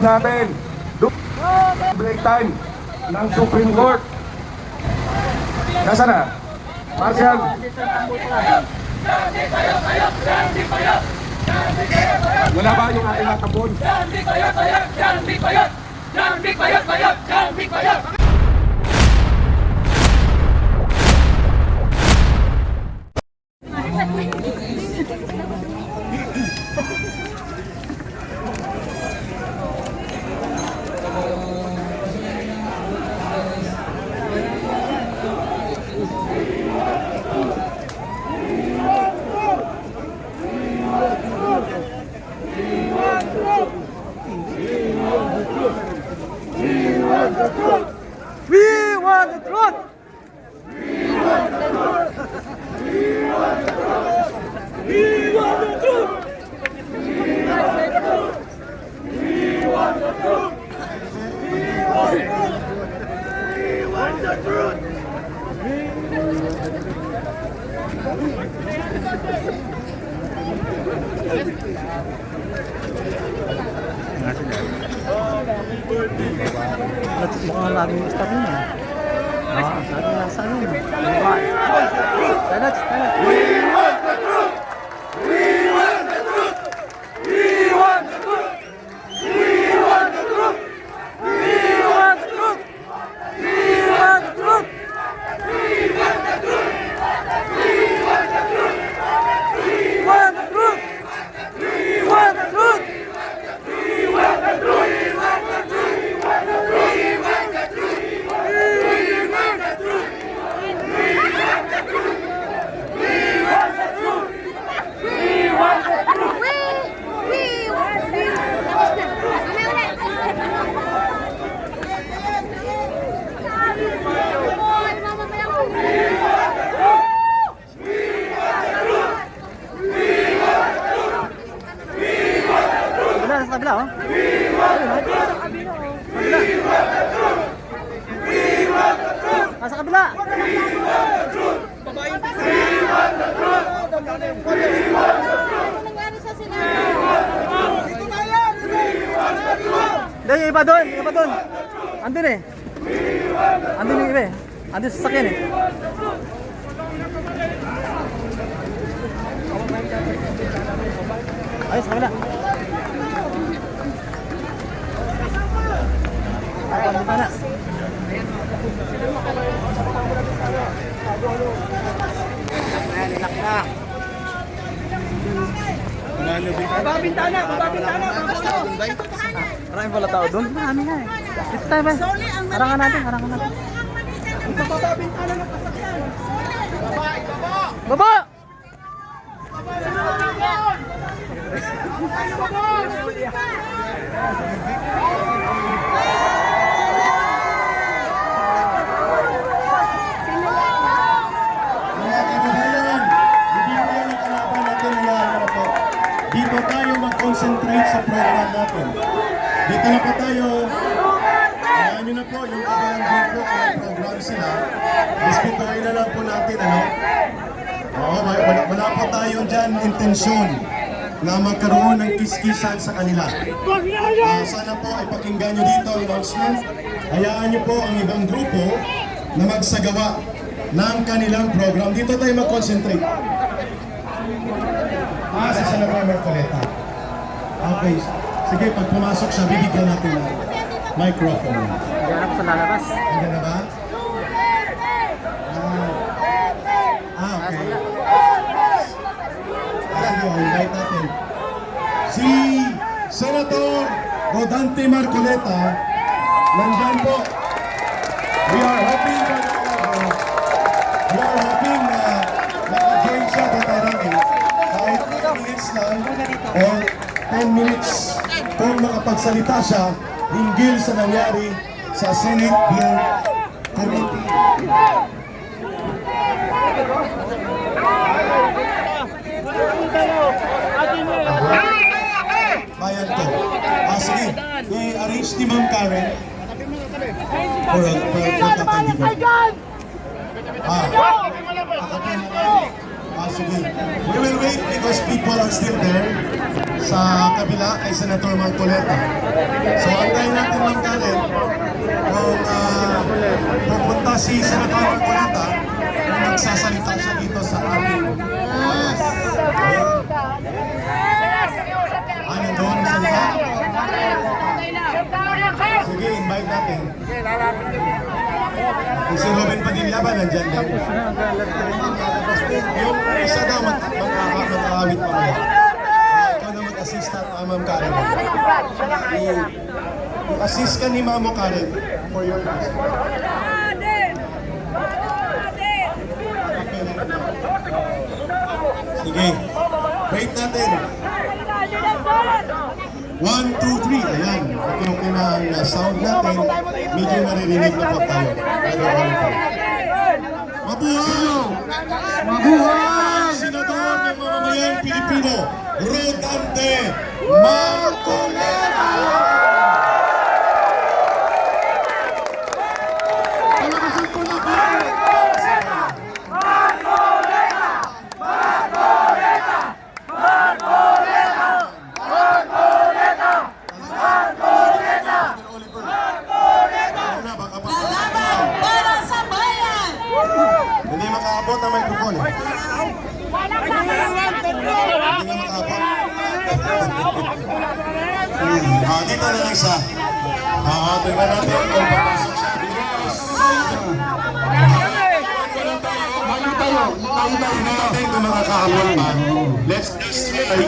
natin break time ng Supreme Court. Nasaan na? Marshal. Wala ba yung ating natapon? We want the truth! Mukhang laging stop niya. Sabi na sa ano yun. Tanat. We want the truth! We want the truth! We want the truth! We want the truth! We want the truth! We want the truth! We want the truth! We want the truth! We want the truth! We want the truth! We want the truth! Wala, nasa kabila oh. Nasa kabila. Hindi, yung iba doon, andun eh. Andun yung iba eh. Andun sa sakyan eh. Ay, sa kabila. Ay, pa na. Babintana. Maraming pala tao doon. Marami nga eh. Dito tayo ba? Harangan natin. Babintana ng kasakyan. Baba! Dito tayo mag-concentrate sa program natin. Dito na po tayo. Ayan nyo na po, yung kabalang grupo ang program sila. Respetuhin na lang po natin, ano? Oo, wala po tayo dyan intensyon na magkaroon ng kiskisan sa kanila. Sana po ay pakinggan nyo dito ang announcement. Hayaan nyo po ang ibang grupo na magsagawa ng kanilang program. Dito tayo mag-concentrate. Si Senator Marcoleta. Okay. Sige, pag pumasok siya, bibigyan natin ng microphone. Diyan ako sa lalabas. Hindi na ba? Okay. Sige, invite natin. Si Senator Rodante Marcoleta, nandyan po. We are hoping na naka-join siya dito kahit 10 minutes lang o 10 minutes kung makapagsalita siya hinggil sa nangyari sa Senate Blue Committee. Bayan to. Sige, i-arrange ni Ma'am Karen for kakaibigan. Sige. We will wait because people are still there sa kabila kay Senator Marcoleta. So si Senator Marcoleta na magsasalita siya dito sa ating nandun ang salita? Sige, invite natin. Si Robin Padilla ba nandyan din? Yung isa daw mag-aawit pa rin. Ikaw na mag-assist at Ma'am Karen. I-assist ka ni Ma'am Karen for your Sige, wait natin. 1, 2, 3. Ayan, okay na ang sound natin. Medyo naririnig na po tayo. Mabuhay! Mabuhay! Senador ng mamamayang Pilipino, Rodante Marcoleta! Palakasan po na po! Hindi makaabot ang microphone eh. Hindi nga makaabot. Dito na lang siya. Tingnan natin kung papasok siya. Tingnan natin kung makakaabot pa. Let's try.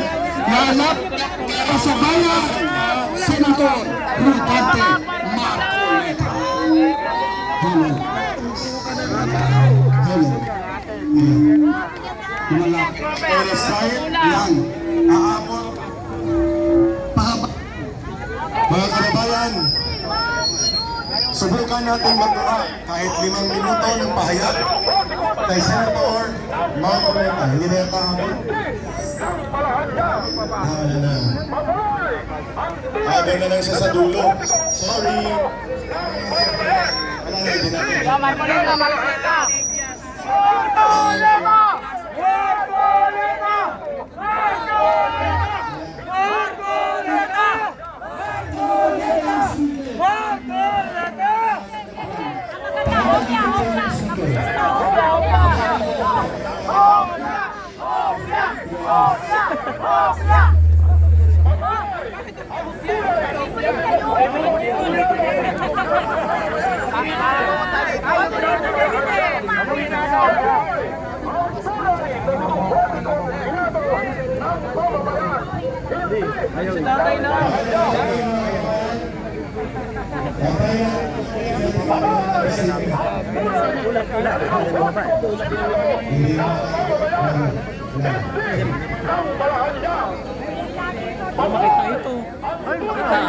Lalap sa bayan, Senator Rodante Marcoleta. Yan. Aabot. Mga kababayan, subukan natin magdura kahit 5 minuto ng pahayag kay Senator Marcoleta. Hindi na yata ako. Habang na lang siya sa dulo. Sorry. Wala na, hindi natin. Marcoleta, Marcoleta! Makita ito. Kita.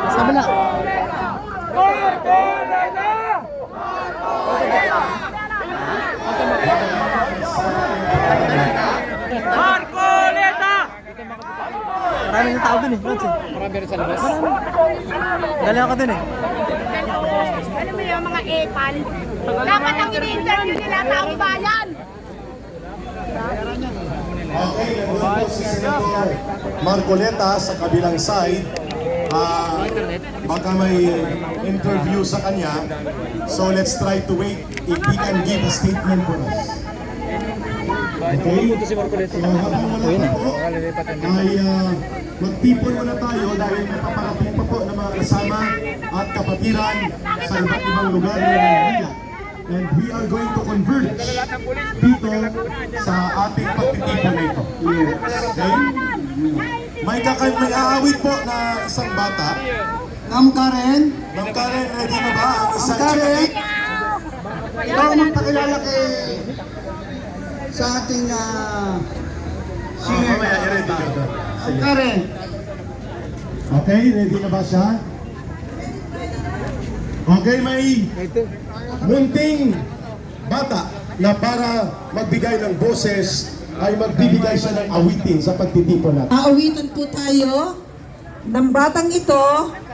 Sa kabila. Sa kabila. Marcoleta! Maraming tao dun eh. Marami rin sa labas. Galing ako dun eh. Ano mo yung mga epal? Dapat ang ini-interview nila taong bayan. Okay, nandun po si Senator Marcoleta sa kabilang side. Baka may interview sa kanya. So let's try to wait if he can give a statement for us. Okay? So habang wala pa po, ay magtipon muna tayo dahil mapaparating pa po ng mga kasama at kapatiran sa iba't ibang lugar ng Manila. And we are going to converge dito sa ating pagtitipon na ito. Okay? May aawit po na isang bata. Ma'am Karen, Ma'am Karen, ready na ba ang isang Karen, chick? ikaw ang magpakilala kay sa ating senior. Mamaya, i-ready ka ba? Ma'am Karen, Okay, ready na ba siya? Okay, may munting bata na para magbigay ng boses ay magbibigay siya ng awitin sa pagtitipon natin. Aawitan po tayo ng batang ito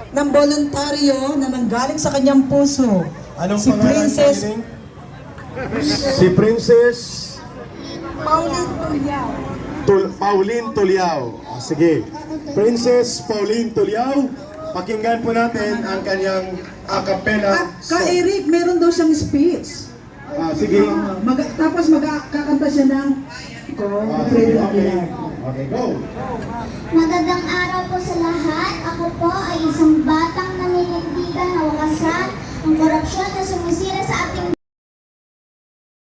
ng voluntaryo na nanggaling sa kanyang puso. Anong Si pangalan Princess niya? Si Princess Pauline Tuya. Pauline Tuliao. Sige. Princess Pauline Tuliao, pakinggan po natin ang kanyang a cappella Ka song. Eric, meron daw siyang speech. Sige. Tapos magkakanta siya ng Freddy Aguilar. Okay, go. Magandang araw po sa lahat. Ako po ay isang batang naninindigan na wakasan ang korupsyon na sumisira sa